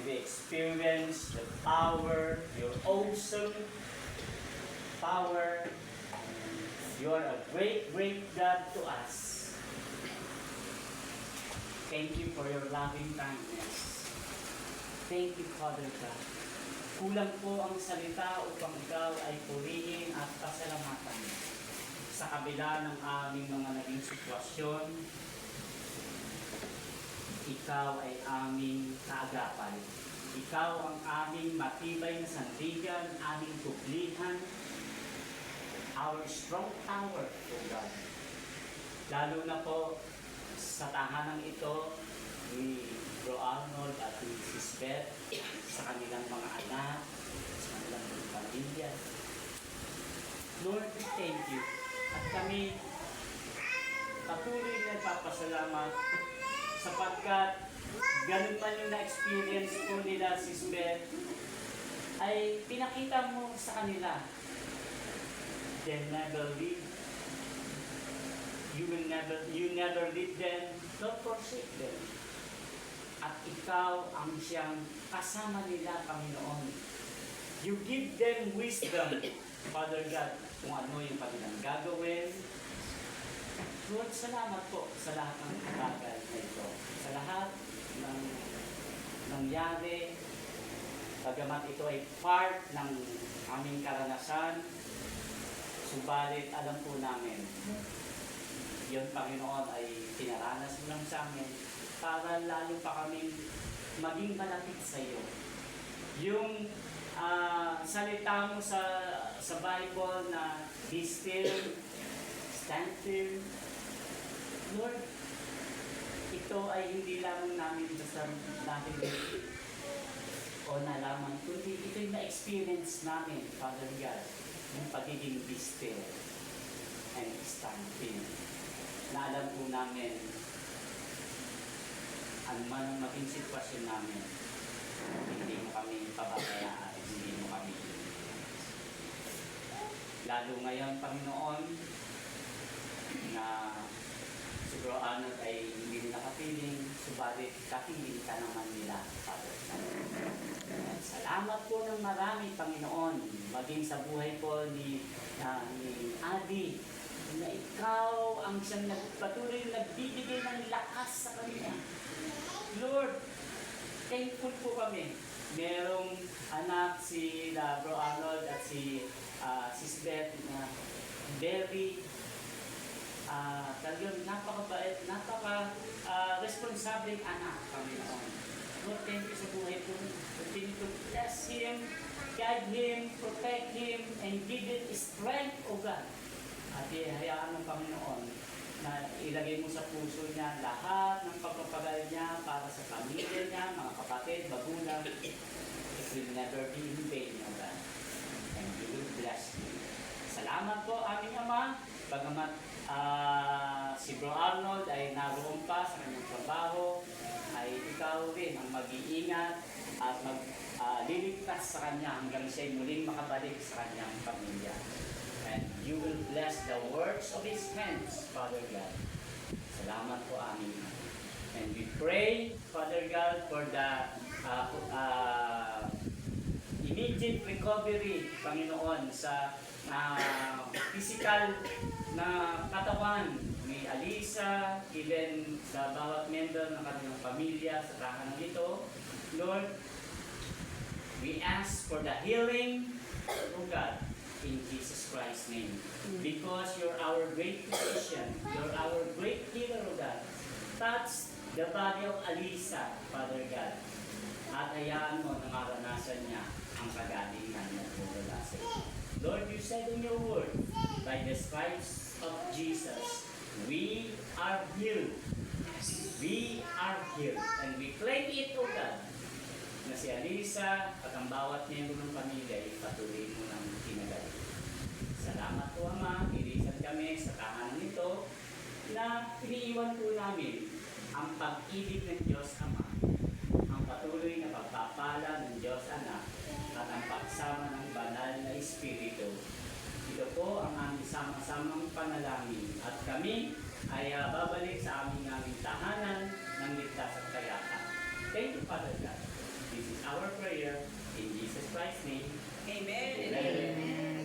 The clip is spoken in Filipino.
we experience the power, your awesome power. You are a great, great God to us. Thank you for your loving kindness. Thank you, Father God. Kulang po ang salita upang ikaw ay purihin at pasalamatan. Sa kabila ng aming mga naging sitwasyon, ikaw ay aming kaagapay. Ikaw ang aming matibay na sandigan, aming kublihan, our strong tower, O God. Lalo na po sa tahanang ito ni Bro Arnold at ni Sis Beth, sa kanilang mga anak, sa kanilang mga pamilya. Lord, we thank you. At kami patuloy na nagpapasalamat sapagkat ganun pa yung na-experience po nila, Sis Beth, ay pinakita mo sa kanila. They'll never leave. You never leave them, not forsake them. At ikaw ang siyang kasama nila, Panginoon. You give them wisdom, Father God, kung ano yung kanilang gagawin. Lord, salamat po sa lahat ng bagay na ito. Sa lahat ng nangyari, bagamat ito ay part ng aming karanasan, subalit alam po namin, yun, Panginoon, ay pinaranas mo lang sa amin para lalo pa kaming maging malapit sa iyo. Yung salita mo sa Bible na be still, stand firm. Lord, ito ay hindi lamang namin basta natin o nalaman, kundi ito yung na-experience namin, Father God, yung pagiging be still and stand firm. Na alam po namin, ano man ang maging sitwasyon namin, hindi mo kami pababayaan, hindi mo kami lalo ngayon, Panginoon, na siguro Arnold ay hindi nila kapiling, subalit kapiling ka naman nila, Father. Salamat po ng marami, Panginoon, maging sa buhay po ni Adi, na ikaw ang siyang patuloy nagbibigay ng lakas sa kanila. Lord, thankful po kami. Merong anak si Bro Arnold at si Sis Beth na very talagang napakabait, responsabling anak, Panginoon. Lord, thank you sa buhay po. Continue to bless him, guide him, protect him, and give him strength, O God. At ihayaan ng Panginoon na ilagay mo sa puso niya lahat ng pagpapagal niya para sa pamilya niya, mga kapatid, magulang. It will never be in vain, O God. And you will bless him. Salamat po, aming Ama. Bagamat si Bro Arnold ay naroon pa sa kanyang trabaho, ay ikaw rin ang mag-iingat at magliligtas sa kanya hanggang siya'y muling makabalik sa kanyang pamilya. And you will bless the works of His hands, Father God. Salamat po, amin. And we pray, Father God, for the immediate recovery, Panginoon, sa physical na katawan ni Alisa, even sa bawat member ng kanilang pamilya sa tahanan nito. Lord, we ask for the healing, O God, in Jesus Christ's name. Because you're our great physician, you're our great healer, O God. Touch the body of Alisa, Father God. At hayaan mo na maranasan niya ang kagalingan ng paglalasay. Lord, you said in your word, by the stripes of Jesus, we are healed. We are healed. And we claim it, O God, na si Alisa at ang bawat miyembro ng pamilya ay patuloy mo ng tinagal. Salamat po, Ama. Ilisan kami sa tahanan nito na iniiwan po namin ang pag-ibig ng Diyos Ama, ang patuloy na pagpapala ng Diyos Anak, at ang pagsama ng banal na Espiritu. Ito po ang aming sama-samang panalangin at kami ay babalik sa aming tahanan ng ligtas at kayapa. Thank you, Father God. This is our prayer in Jesus Christ's name.